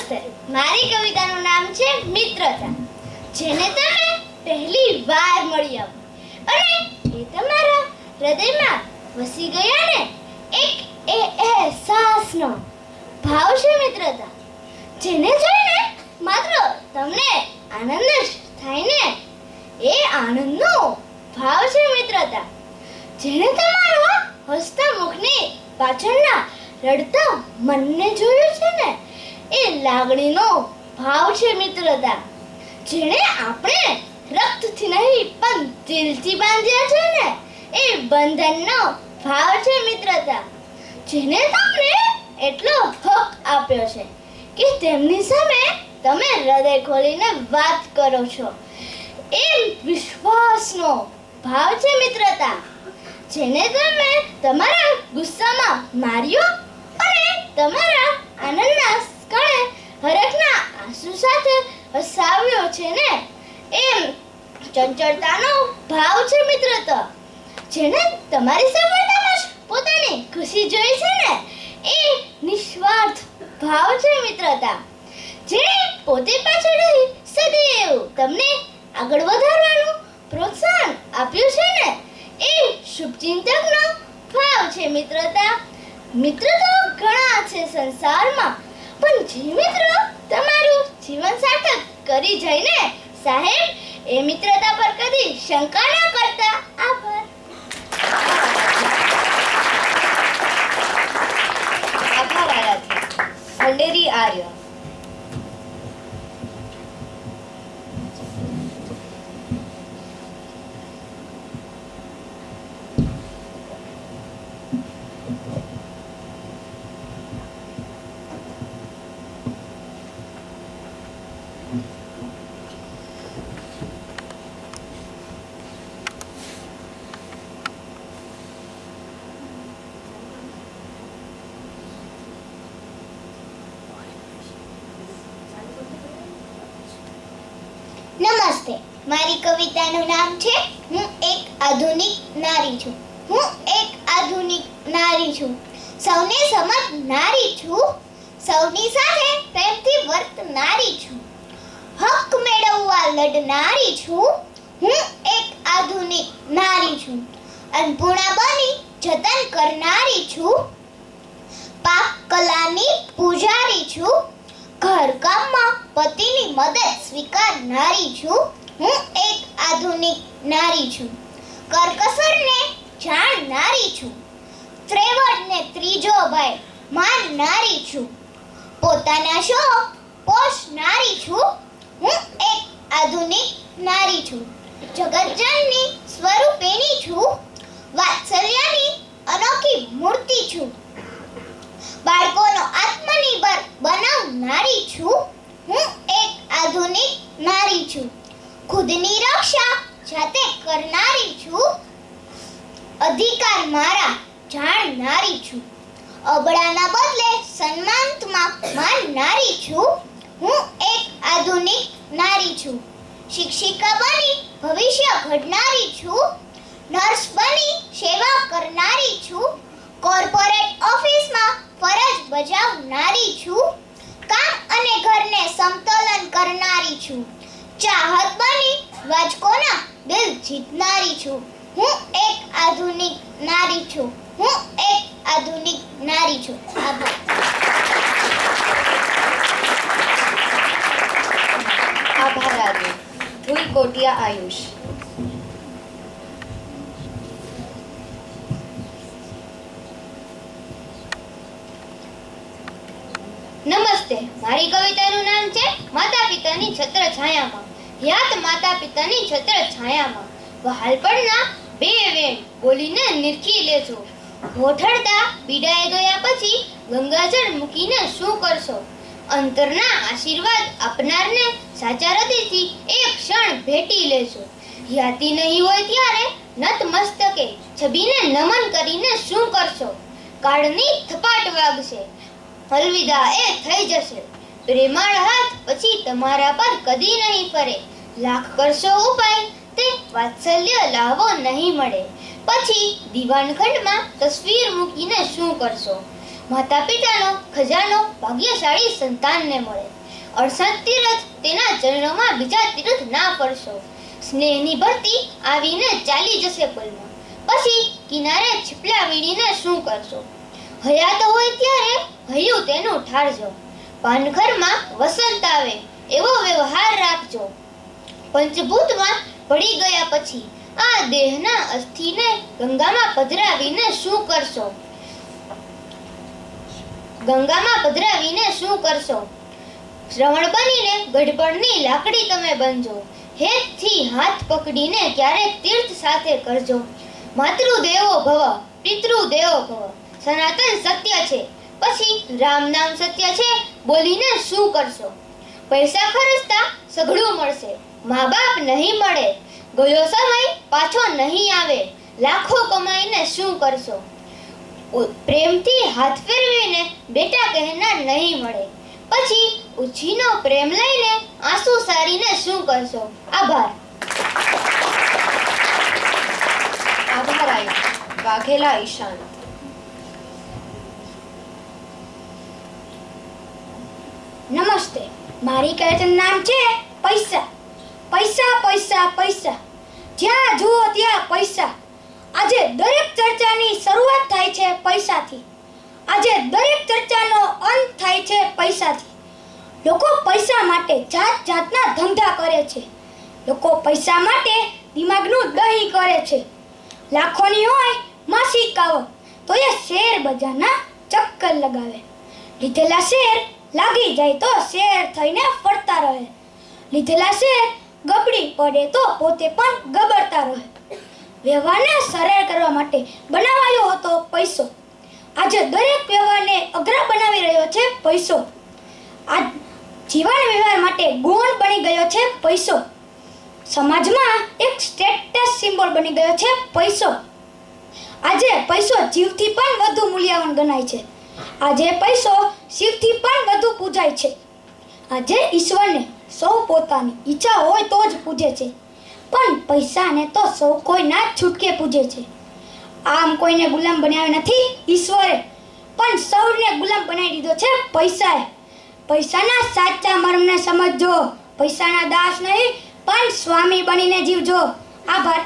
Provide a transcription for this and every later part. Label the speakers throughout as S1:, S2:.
S1: નમસ્તે, મારી કવિતાનું નામ છે મિત્રતા. જેને તમે પહેલી વાર મળ્યા અને એ તમારા હૃદયમાં વસી ગયા ને, એક અહેસાસનો ભાવ છે મિત્રતા. જેને જોઈને માત્ર તમને આનંદ જ થાય ને, એ આનંદનો ભાવ છે મિત્રતા. જેને તમારા હસતા મુખની પાછળના રડતા મનને જોયું છે ને, એ લાગણીનો ભાવ છે મિત્રતા. જેણે આપણે રક્તથી નહીં પણ દિલથી બાંધ્યા છે ને, એ બંધનનો ભાવ છે મિત્રતા. જેને તમને એટલો હક આપ્યો છે કે તેમની સામે તમે હૃદય ખોલીને વાત કરો છો, એ વિશ્વાસનો ભાવ છે મિત્રતા. જેને તમે તમારા ગુસ્સામાં માર્યો અને તમારા આનંદના કણે હરખના આંસુ સાથે હસાવ્યો છે ને, એ ચંચળતાનો ભાવ છે મિત્રતા. જેને તમારી સફળતામાં પોતાની ખુશી જોઈ છે ને, એ નિસ્વાર્થ ભાવ છે મિત્રતા. જેણે પોતે પાછળ રહી સદૈવ તમને આગળ વધારવાનું પ્રોત્સાહન આપ્યું છે ને, એ શુભચિંતકનો ભાવ છે મિત્રતા. મિત્ર તો ઘણા છે સંસારમાં, પણ જે મિત્ર તમારું જીવન સાર્થક કરી જાય ને સાહેબ, એ મિત્રતા પર કદી શંકા ન કરતા. આભાર.
S2: આભાર આરાધ્યા. ભંડેરી આર્ય.
S1: નમસ્તે, મારી કવિતાનું નામ છે હું એક આધુનિક નારી છું. હું એક આધુનિક નારી છું, સૌને સમજનારી છું, સૌની સાથે પ્રેમથી વર્તનારી છું, હક મેળવવા લડનારી છું. હું એક આધુનિક નારી છું, અન્નપૂર્ણા બની જતન કરનારી છું, પાક કલાની પૂજારી છું, ઘરકામમાં પતિની મદદ સ્વીકારનારી છું. હું એક આધુનિક નારી છું, કરકસરને જાણનારી છું, ત્રેવડને ત્રીજો ભાઈ માનનારી છું, પોતાના શોખ પોષનારી છું. હું એક આધુનિક નારી છું, જગતજનની સ્વરૂપેણી છું, વાત્સલ્યની અનોખી મૂર્તિ છું, બાળકોનો આત્મનિર્ભર બનાવનારી છું. હું એક આધુનિક નારી છું, ખુદની રક્ષા જાતે કરનારી છું, અધિકાર મારા જાણનારી છું, અબળાના બદલે સન્માનમાં માનનારી છું. હું એક આધુનિક નારી છું, શિક્ષિકા બની ભવિષ્ય ઘડનારી છું, નર્સ બની સેવા કરનારી છું, કોર્પોરેટ ઓફિસમાં ફરજ બજાવનારી છું, કામ અને ઘરને સમતોલન કરનારી છું, ચાહત બની વાચકોના દિલ જીતનારી છું. હું એક આધુનિક નારી છું. હું એક આધુનિક નારી છું. આભાર.
S2: આભાર આર્ય. ધુઈ કોટિયા આયુષ.
S3: નમસ્તે, મારી કવિતાનું નામ છે માતા પિતાની છત્ર છાયામાં. યાત માતા પિતાની છત્ર છાયામાં વહાલપણના બે વેણ બોલીને નિરખી લેજો. હોઠડતા પીડાઈ ગયા પછી ગંગાજળ મૂકીને શું કરશો? અંતરના આશીર્વાદ આપનારને સાચા હૃદયથી એક ક્ષણ ભેટી લેજો. યાતી નહીં હોય ત્યારે નત મસ્તકે છબીને નમન કરીને શું કરશો? કાળની થપાટ વાગશે, અલવિદા એ થઈ જશે. પ્રેમાળ હાથ પછી તમારા પર કદી નહીં ફરે. લાખ કરશો ઉપાય તે વાત્સલ્ય લાવો નહીં મળે. પછી દીવાનખંડમાં તસવીર મૂકીને શું કરશો? માતા પિતાનો ખજાનો ભાગ્યશાળી સંતાનને મળે. 68 તીરથ તેના ચરણોમાં બીજા તીરથ ના પડશો. સ્નેહની ભરતી આવીને ચાલી જશે પલમાં, પછી કિનારે છીપલા વીણીને શું કરશો? હયાત હોય ત્યારે હૈયું તેનું ઠારજો, પાનખરમાં વસંત આવે એવો વ્યવહાર રાખજો. પંચભૂતમાં પડી ગયા પછી આ દેહના અસ્થિને ગંગામાં પધરાવીને શું કરશો? ગંગામાં પધરાવીને શું કરશો? શ્રવણ બનીને ગઢપણની લાકડી તમે બનજો, હેતથી હાથ પકડીને ક્યારેક તીર્થ સાથે કરજો. માતૃદેવો ભવ પિતૃદેવો ભવ સનાતન સત્ય છે, પછી રામ નામ સત્ય છે બોલીને શું કરશો? પૈસા ખર્ચતા સઘળું મળશે, મા બાપ નહીં મળે, ગયો સમય પાછો નહીં આવે, લાખો કમાઈને શું કરશો? પ્રેમથી હાથ ફેરવીને બેટા કહેનાર નહીં મળે, પછી ઉછીનો પ્રેમ લઈને આંસુ સારીને શું કરશો? આભાર.
S2: આભાર આયુષ. વાઘેલા ઈશાન.
S1: નમસ્તે, મારી કવિતાનું નામ છે પૈસા. પૈસા પૈસા પૈસા, જ્યાં જુઓ ત્યાં પૈસા. આજે દરેક ચર્ચાની શરૂઆત થાય છે પૈસાથી, આજે દરેક ચર્ચાનો અંત થાય છે પૈસાથી. લોકો પૈસા માટે જાત જાતના ધંધા કરે છે, લોકો પૈસા માટે દિમાગનું દહીં કરે છે. લાખોની હોય માસિક આવક તો એ શેર બજારના ચક્કર લગાવે, લીધેલા શેર લાગી જાય તો શેર થઈને ફરતા રહે, લીધેલા શેર ગબડી પડે તો પોતે પણ ગબડતા રહે. વ્યવહારને સરળ કરવા માટે બનાવાયો હતો પૈસો, આજે દરેક વ્યવહારને અઘરા બનાવી રહ્યો છે પૈસો. આ જીવન વ્યવહાર માટે ગૌણ બની ગયો છે પૈસો, સમાજમાં એક સ્ટેટસ સિમ્બોલ બની ગયો છે પૈસો. આજે પૈસો જીવથી પણ વધુ મૂલ્યવાન ગણાય છે, આજે પૈસો શિવથી પણ વધુ પૂજાય છે. આજે ઈશ્વરને સૌ પોતાની ઈચ્છા હોય તો જ પૂજે છે, પણ પૈસાને તો સૌ કોઈ ના છૂટકે પૂજે છે. આમ કોઈને ગુલામ બનાવ્યા નથી ઈશ્વરે, પણ સૌને ગુલામ બનાવી દીધો છે પૈસાએ. પૈસાના સાચા મર્મને સમજજો, પૈસાના દાસ નહીં પણ સ્વામી બનીને જીવજો. આભાર.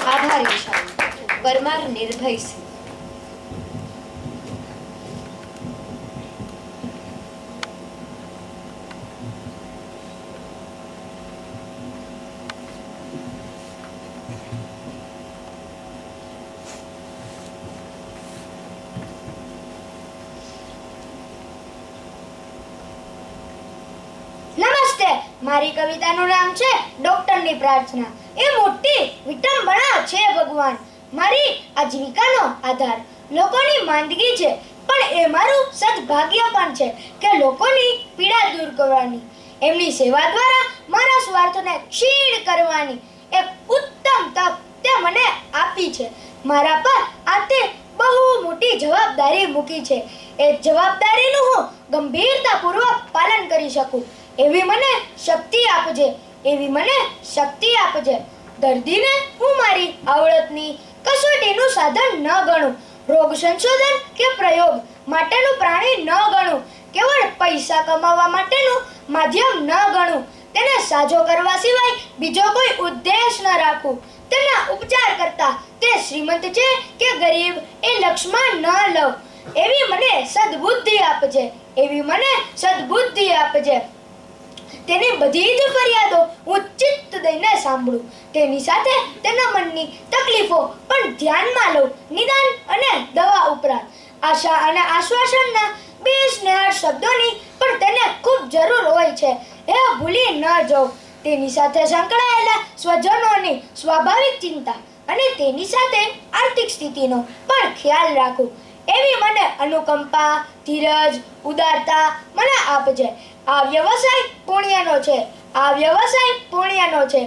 S2: આભાર ઈશાન. પરમાર નિર્ભયસિંહ.
S1: નમસ્તે, મારી કવિતાનું નામ છે ડોક્ટરની પ્રાર્થના. એ મોટી વિટંબણા છે ભગવાન, મારી આજીવિકાનો આધાર લોકોની માંદગી છે, પણ એ મારું સદભાગ્ય પણ છે કે લોકોની પીડા દૂર કરવાની, એમની સેવા દ્વારા મારા સ્વાર્થને ક્ષીણ કરવાની એક ઉત્તમ તક તે મને આપી છે. મારા પર આતે બહુ મોટી જવાબદારી મૂકી છે, એ જવાબદારીનું હું ગંભીરતાપૂર્વક પાલન કરી શકું એવી મને શક્તિ આપજે, એવી મને શક્તિ આપજે. દર્દીને હું મારી આવડતની કસોટીનું સાધન ન ગણું, રોગ સંશોધન કે પ્રયોગ માટેનું પ્રાણી ન ગણું, કેવળ પૈસા કમાવા માટેનું માધ્યમ ન ગણું, તેને સાજો કરવા સિવાય બીજો કોઈ ઉદ્દેશ ન રાખું. તેના ઉપચાર કરતા તે શ્રીમંત છે કે ગરીબ એ લક્ષમાં ન લઉં, એવી મને સદબુદ્ધિ આપજે, એવી મને સદબુદ્ધિ આપજે. તેની બધી જ ફરિયાદો હું ચિત્ત દઈને સાંભળું, તેની સાથે તેના મનની તકલીફો પણ ધ્યાનમાં લઉં, નિદાન અને દવા ઉપરાંત આશા અને આશ્વાસનના બે સ્નેહળ શબ્દોની પણ તેને ખૂબ જરૂર હોય છે, એ ભૂલી ન જાઉં. તેની સાથે સંકળાયેલા સ્વજનોની સ્વાભાવિક ચિંતા અને તેની સાથે આર્થિક સ્થિતિનો પણ ખ્યાલ રાખું, એવી મને અનુકંપા, ધીરજ, ઉદારતા મને આપજે. આ વ્યવસાય પુણ્યનો છે, આ વ્યવસાય પુણ્યનો છે,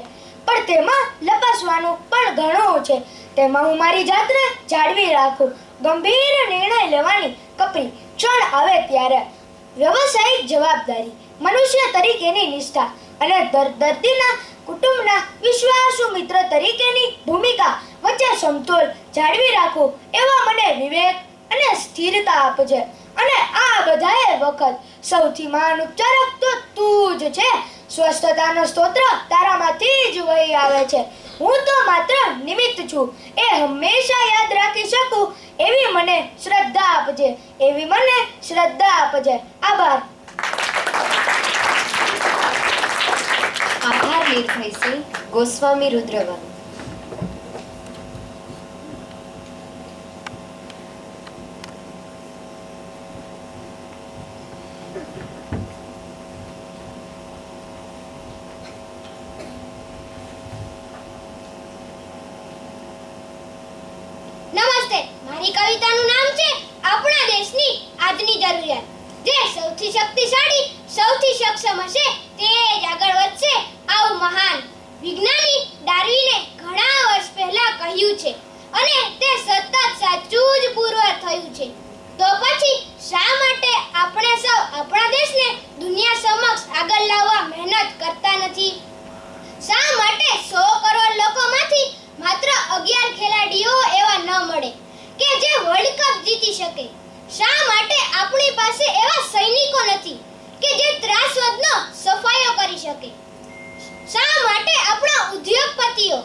S1: પણ તેમાં લપસવાનું પણ ઘણું છે. તેમાં હું મારી જાતને જાળવી રાખું, ગંભીર નિર્ણય લેવાની કપરી ક્ષણ આવે ત્યારે વ્યવસાયિક જવાબદારી, મનુષ્ય તરીકેની નિષ્ઠા અને દર્દીના કુટુંબના વિશ્વાસુ મિત્ર તરીકેની ભૂમિકા વચ્ચે સમતોલ જાળવી રાખું, એવા મને વિવેક
S4: અને સ્થિરતા આપજે. અને આ બધાએ વખત સૌથી મહાન ઉપચારક તો તું જ છે. સ્વસ્થતાનો સ્તોત્ર તારામાંથી જ વહી આવે છે. હું તો માત્ર નિમિત્ત છું એ હંમેશા યાદ રાખી શકું એવી મને શ્રદ્ધા આપજે. એવી મને શ્રદ્ધા આપજે. આભાર.
S2: આભાર નિર્ભયસિંહ. ગોસ્વામી રુદ્રવન.
S1: નમસ્તે, મારી કવિતાનું નામ છે આપણા દેશની આજની જરૂરિયાત. જે સૌથી શક્તિશાળી, સૌથી સક્ષમ હશે તે જ આગળ વધશે. આવું મહાન વિજ્ઞાની ડાર્વિને ઘણા વર્ષ પહેલા કહ્યું છે અને તે સતત સાચું જ પૂર્વ થયું છે. તો પછી શા માટે આપણે સૌ આપણા દેશને દુનિયા સમક્ષ આગળ લાવવા મહેનત કરતા નથી? શા માટે 100 કરોડ લોકોમાંથી માત્ર 11 ખેલાડીઓ એવા ન મળે કે જે વર્લ્ડ કપ જીતી શકે? શા માટે આપણી પાસે એવા સૈનિકો નથી કે જે ત્રાસવાદનો સફાયો કરી શકે? શા માટે આપણા ઉદ્યોગપતિઓ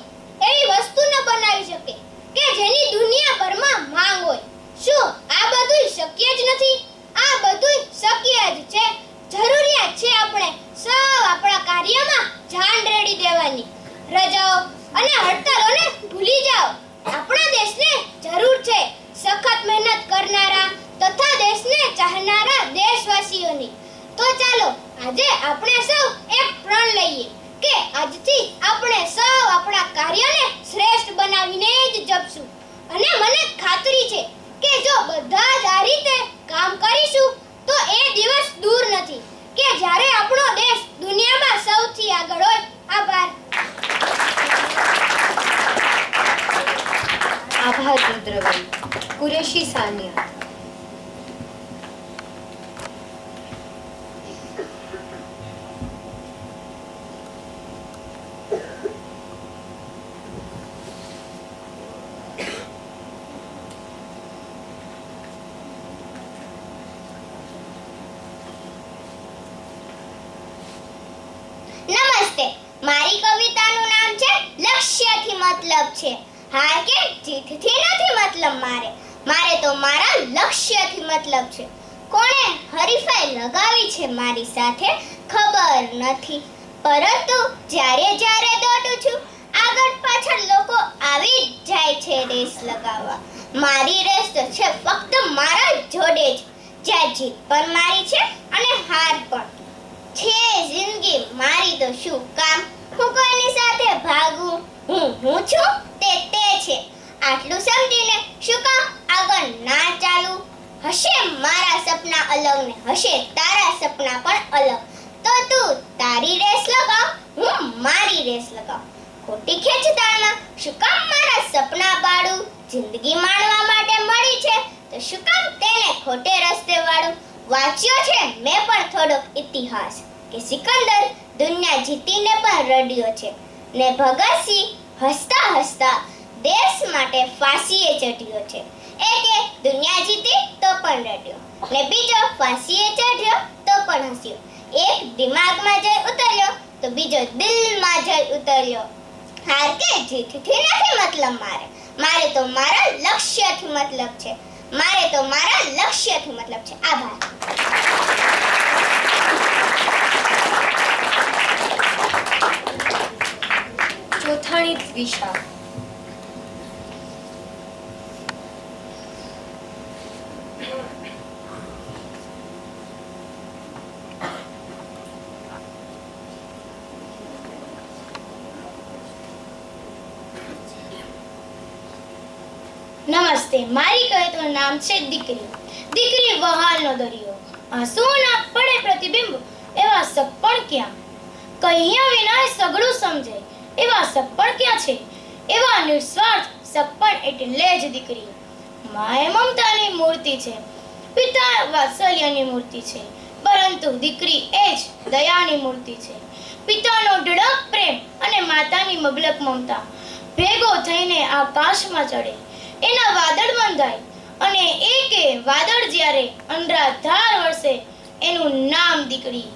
S1: એવી વસ્તુ ન બનાવી શકે કે જેની દુનિયાભરમાં માંગ હોય? શું આ બધું શક્ય જ નથી? આ બધું શક્ય જ છે. જરૂરિયાત છે આપણે સૌ આપણા કાર્યમાં જાન રેડી દેવાની. રજાઓ અને હડતાલોને ભૂલી જાઓ. આપણા દેશને જરૂર છે સખત મહેનત કરનારા તથા દેશને ચાહનારા દેશવાસીઓની. તો ચાલો આજે આપણે સૌ એક પ્રણ લઈએ કે આજથી આપણે સૌ આપણા કાર્યને શ્રેષ્ઠ બનાવીને જ જપશું. અને મને ખાતરી છે કે જો બધા જ આ રીતે કામ કરીશું તો એ દિવસ દૂર નથી કે જ્યારે આપણો દેશ દુનિયામાં સૌથી આગળ હોય. આભાર.
S2: આભાર રુદ્રવન. કુરેશી સાનિયા.
S1: નમસ્તે, મારી કવિતાનું નામ છે લક્ષ્યથી મતલબ છે. હાર કે જીતથી નથી મતલબ મારે તો મારા લક્ષ્યથી મતલબ છે. કોણે હરીફાઈ લગાવી છે મારી સાથે ખબર નથી, પરંતુ જ્યારે દોડું છું આગળ પાછળ લોકો આવી જ જાય છે રેસ લગાવવા. મારી રેસ તો છે ફક્ત મારા જોડે જ, જ્યાં જીત પણ મારી છે અને હાર પણ છે. જિંદગી મારી તો શું કામ હું કોઈની સાથે ભાગું? હું છું તે છે. આટલું સમજીને શું કામ આગળ ના ચાલું? હશે મારા સપના અલગ ને હશે તારા સપના પણ અલગ. તો તું તારી રેસ લગાવ, હું મારી રેસ લગાવ. ખોટી ખેંચતાણમાં શું કામ મારા સપના પાડું? જિંદગી માણવા માટે મળી છે તો શું કામ તેને ખોટે રસ્તે વાળું? વાંચ્યો છે મેં પણ થોડોક ઇતિહાસ કે સિકંદર દુનિયા જીતીને પણ રડ્યો છે ને ભગતસિંહ હસતા હસતા દેશ માટે ફાંસીએ ચઢ્યો છે. એકે દુનિયા જીતી તો પણ રડ્યો ને બીજો ફાંસીએ ચઢ્યો તો પણ હસ્યો. એક દિમાગમાં જઈ ઉતર્યો તો બીજો દિલમાં જઈ ઉતર્યો. હાર કે જીતથી નથી મતલબ મારે તો મારા લક્ષ્યથી મતલબ છે. આભાર.
S2: ચોથાણી દ્વિષા.
S3: નમસ્તે, મારી કવિતાનું નામ છે દીકરી. દીકરી વહાલનો દરિયો, આંસુઓના પડે પ્રતિબિંબ એવા સગપણ ક્યાં? કહ્યા વિના સગળું સમજે એવા સગપણ ક્યાં છે? એવા નિસ્વાર્થ સગપણ એટલે જ દીકરી. માએ મમતાની મૂર્તિ છે, પિતા વાત્સલ્યની મૂર્તિ છે, પરંતુ દીકરી એ જ દયાની મૂર્તિ છે. પિતાનો ઢળક પ્રેમ અને માતાની મબલક મમતા ભેગો થઈને આકાશમાં ચડે, એના વાદળ બંધાય
S1: અને એકે વાદળ જ્યારે અનરાધાર વરસે એનું નામ દીકરી.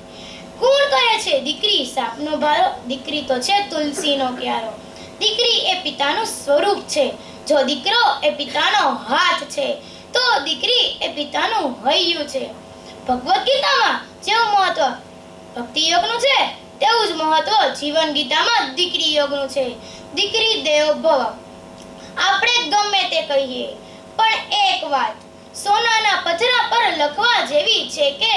S1: કોણ કહે છે દીકરી સાપનો ભારો? દીકરી તો છે તુલસીનો ક્યારો. દીકરી એ પિતાનું સ્વરૂપ છે. જો દીકરો એ પિતાનો હાથ છે તો દીકરી એ પિતાનું હૈયું છે. ભગવદ્ ગીતામાં જેવું મહત્વ ભક્તિ યોગનું છે તેવું જ મહત્વ જીવન ગીતામાં દીકરી યોગનું છે. દીકરી દેવો ભવ. આપણે ગમે તે કહીએ પણ એક વાત સોનાના પથરા પર લખવા જેવી છે કે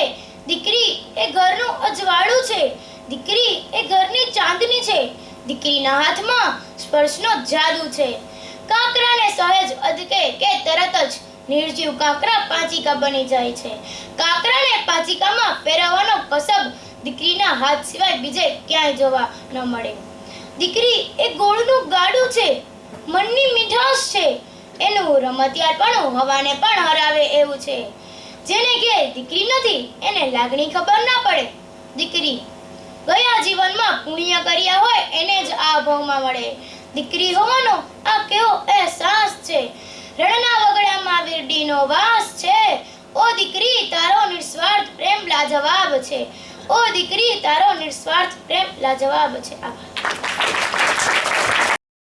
S1: દીકરી એ ઘરનું અજવાળું છે. દીકરી એ ઘરની ચાંદની છે. દીકરીના હાથમાં સ્પર્શનો જાદુ છે. કાંકરાને સહેજ અદકે કે તરત જ નિર્જીવ કાંકરા પાંચિકા બની જાય છે. કાંકરાને પાંચિકામાં ફેરવવાનો કસબ દીકરીના હાથ સિવાય બીજે ક્યાંય જોવા ન મળે. દીકરી એ ગોળનું ગાડું છે. મનની મીઠાશ છે. એનું રમતિયાળપણું હવાને પણ હરાવે એવું છે. જેને ઘેર દીકરી નથી એને લાગણી ખબર ના પડે. દીકરી ગયા જીવનમાં પુણ્ય કર્યા હોય એને જ આ ભાવમાં મળે. દીકરી હોવાનો આ કેવો અહેસાસ છે. રણના વગડામાં વીરડીનો વાસ છે. ઓ દીકરી તારો નિસ્વાર્થ પ્રેમ લાજવાબ છે. ઓ દીકરી તારો નિસ્વાર્થ પ્રેમ લાજવાબ છે. આભાર.